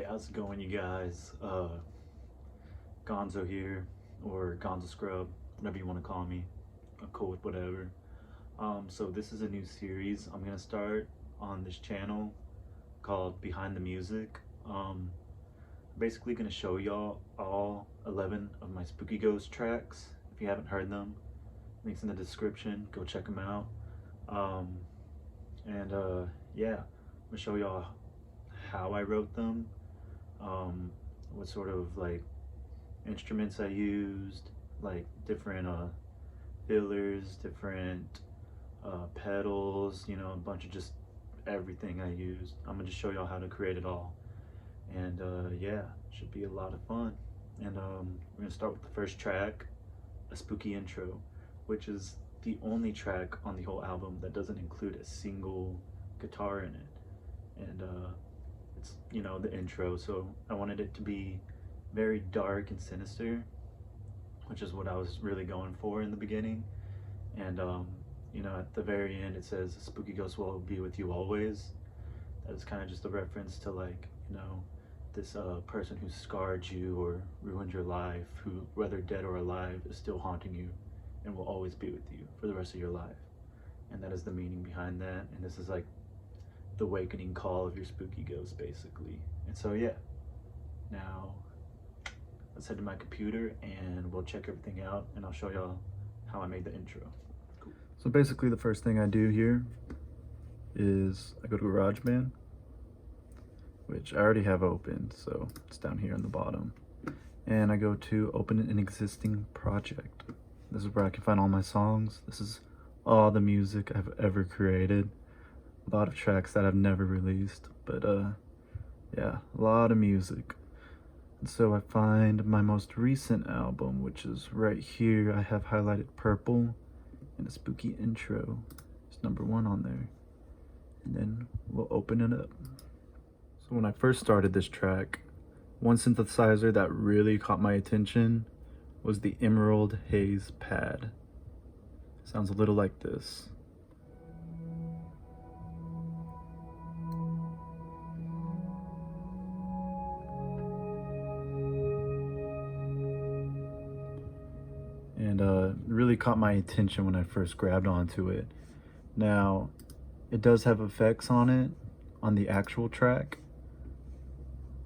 How's it going, you guys? Gonzo here, or GonzoScrub, whatever you want to call me. I'm cool with whatever. So this is a new series I'm gonna start on this channel called Behind the Music. Basically gonna show y'all all 11 of my Spooky Ghost tracks. If you haven't heard them, links in the description. Go check them out. Yeah, I'm gonna show y'all how I wrote them, what sort of like instruments I used, like different fillers, different pedals, you know, a bunch of just everything I used. I'm gonna just show y'all how to create it all, and yeah, should be a lot of fun. And we're gonna start with the first track, a spooky intro, which is the only track on the whole album that doesn't include a single guitar in it. And it's, you know, the intro, so I wanted it to be very dark and sinister, which is what I was really going for in the beginning. And you know, at the very end it says a spooky ghost will be with you always. That is kind of just a reference to, like, you know, this person who scarred you or ruined your life, who, whether dead or alive, is still haunting you and will always be with you for the rest of your life. And that is the meaning behind that. And this is like the awakening call of your spooky ghost, basically. And so yeah, now let's head to my computer and we'll check everything out, and I'll show y'all how I made the intro. Cool. So basically the first thing I do here is I go to GarageBand, which I already have opened, so it's down here on the bottom, and I go to open an existing project. This is where I can find all my songs. This is all the music I've ever created. A lot of tracks that I've never released, but yeah, a lot of music. And so I find my most recent album, which is right here. I have highlighted purple, and a spooky intro is #1 on there. And then we'll open it up. So when I first started this track, one synthesizer that really caught my attention was the Emerald Haze pad. Sounds a little like this. And really caught my attention when I first grabbed onto it. Now, it does have effects on it, on the actual track.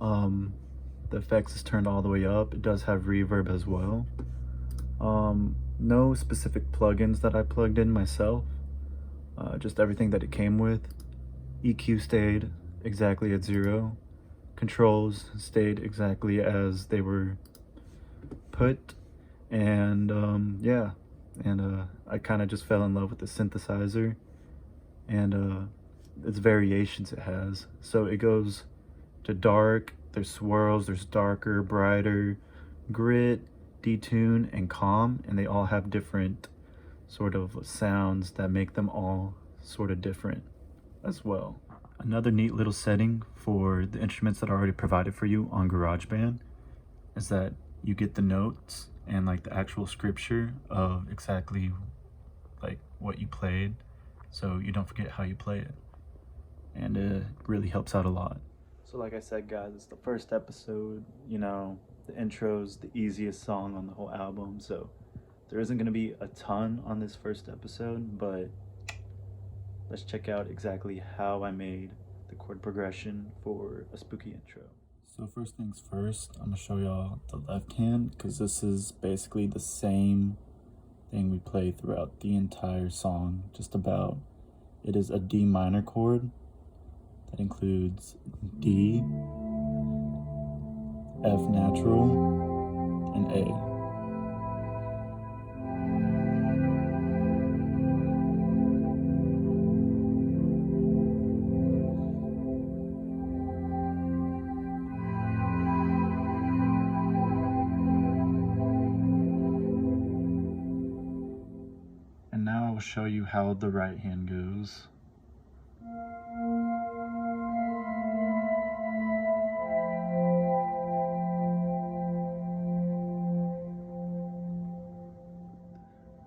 The effects is turned all the way up. It does have reverb as well. No specific plugins that I plugged in myself, just everything that it came with. EQ stayed exactly at 0. Controls stayed exactly as they were put. And yeah, and I kind of just fell in love with the synthesizer and its variations it has. So it goes to dark, there's swirls, there's darker, brighter, grit, detune, and calm, and they all have different sort of sounds that make them all sort of different as well. Another neat little setting for the instruments that are already provided for you on GarageBand is that you get the notes and like the actual scripture of exactly like what you played, so you don't forget how you play it, and it really helps out a lot. So like I said, guys, it's the first episode. You know, the intro's the easiest song on the whole album, so there isn't going to be a ton on this first episode, but let's check out exactly how I made the chord progression for a spooky intro. So first things first, I'm gonna show y'all the left hand, because this is basically the same thing we play throughout the entire song, just about. It is a D minor chord that includes D, F natural, and A. And now I will show you how the right hand goes.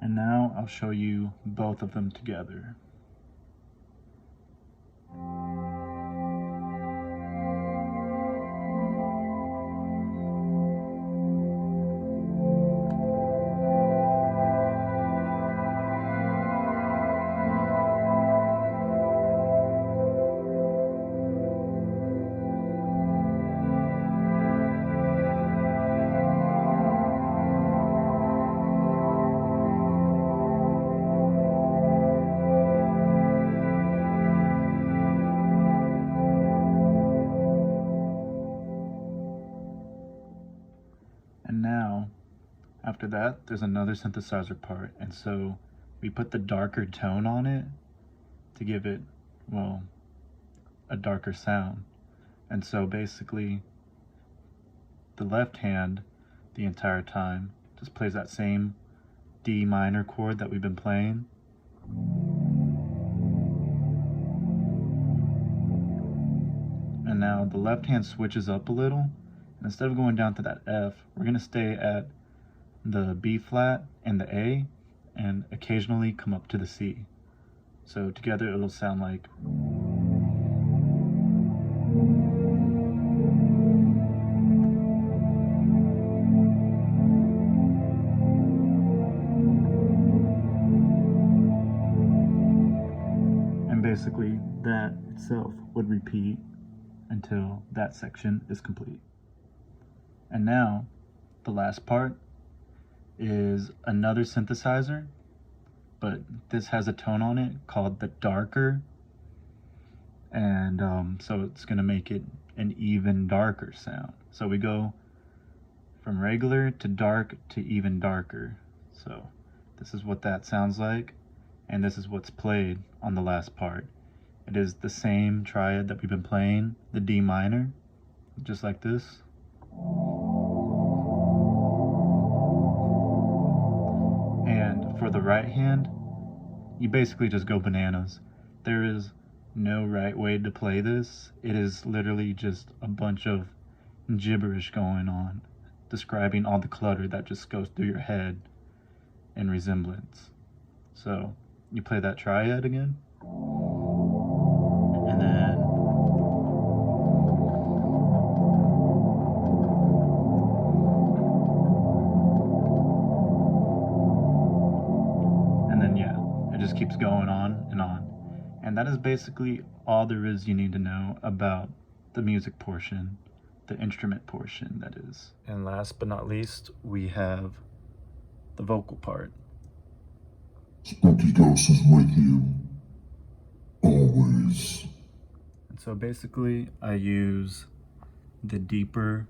And now I'll show you both of them together. after that, there's another synthesizer part, and so we put the darker tone on it to give it, well, a darker sound. And so basically, the left hand, the entire time, just plays that same D minor chord that we've been playing. And now the left hand switches up a little, and instead of going down to that F, we're gonna stay at the B flat and the A, and occasionally come up to the C. So together it'll sound like. And basically that itself would repeat until that section is complete. And now the last part is another synthesizer, but this has a tone on it called the darker, and so it's gonna make it an even darker sound. So we go from regular to dark to even darker. So this is what that sounds like, and this is what's played on the last part. It is the same triad that we've been playing, the D minor, just like this. And for the right hand, you basically just go bananas. There is no right way to play this. It is literally just a bunch of gibberish going on, describing all the clutter that just goes through your head in resemblance. So you play that triad again, and then yeah, it just keeps going on and on. And that is basically all there is you need to know about the music portion, the instrument portion, that is. And last but not least, we have the vocal part. Spooky Ghost is with you, always. And so basically, I use the deeper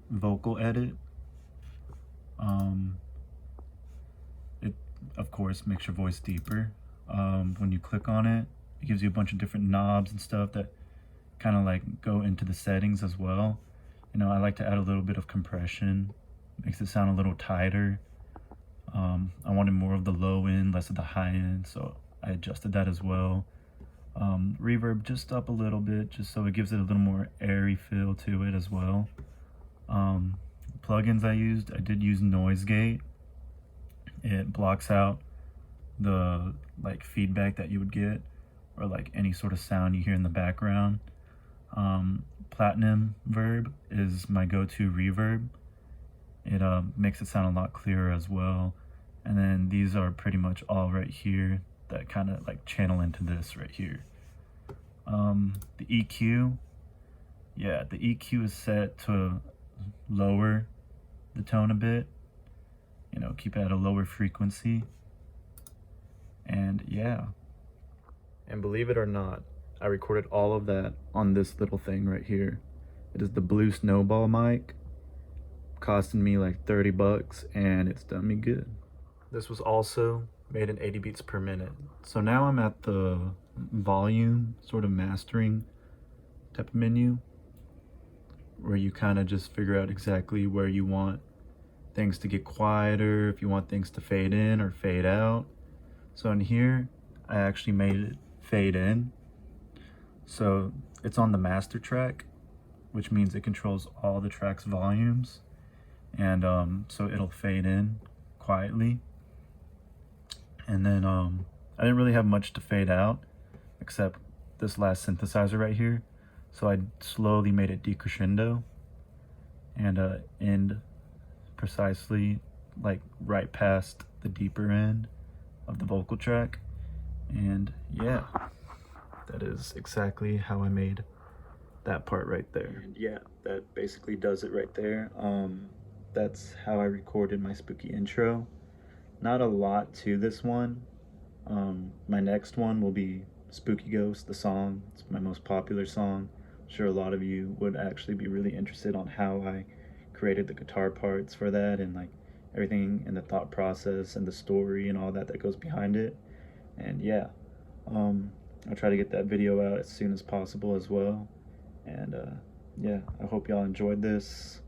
vocal edit. It, of course, makes your voice deeper. When you click on it, it gives you a bunch of different knobs and stuff that kind of like go into the settings as well. You know, I like to add a little bit of compression, makes it sound a little tighter. I wanted more of the low end, less of the high end, so I adjusted that as well. Reverb just up a little bit, just so it gives it a little more airy feel to it as well. Plugins I did use Noise Gate. It blocks out the like feedback that you would get, or like any sort of sound you hear in the background. Platinum Verb is my go-to reverb. It makes it sound a lot clearer as well. And then these are pretty much all right here that kind of like channel into this right here. The EQ, yeah, the EQ is set to lower the tone a bit, you know, keep it at a lower frequency. And yeah, and believe it or not, I recorded all of that on this little thing right here. It is the Blue Snowball mic, costing me like 30 bucks, and it's done me good. This was also made in 80 beats per minute. So now I'm at the volume sort of mastering type of menu, where you kind of just figure out exactly where you want things to get quieter, if you want things to fade in or fade out. So in here, I actually made it fade in. So it's on the master track, which means it controls all the track's volumes. And so it'll fade in quietly. And then I didn't really have much to fade out, except this last synthesizer right here. So I slowly made it decrescendo and end precisely like right past the deeper end of the vocal track. And yeah, that is exactly how I made that part right there. And yeah, that basically does it right there. That's how I recorded my spooky intro. Not a lot to this one. My next one will be Spooky Ghost, the song. It's my most popular song. I'm sure a lot of you would actually be really interested on how I created the guitar parts for that, and like everything and the thought process and the story and all that that goes behind it. And yeah, I'll try to get that video out as soon as possible as well. And yeah, I hope y'all enjoyed this.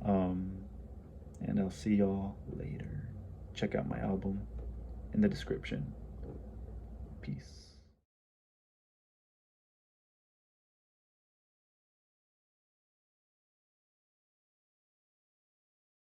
And I'll see y'all later. Check out my album in the description. Peace.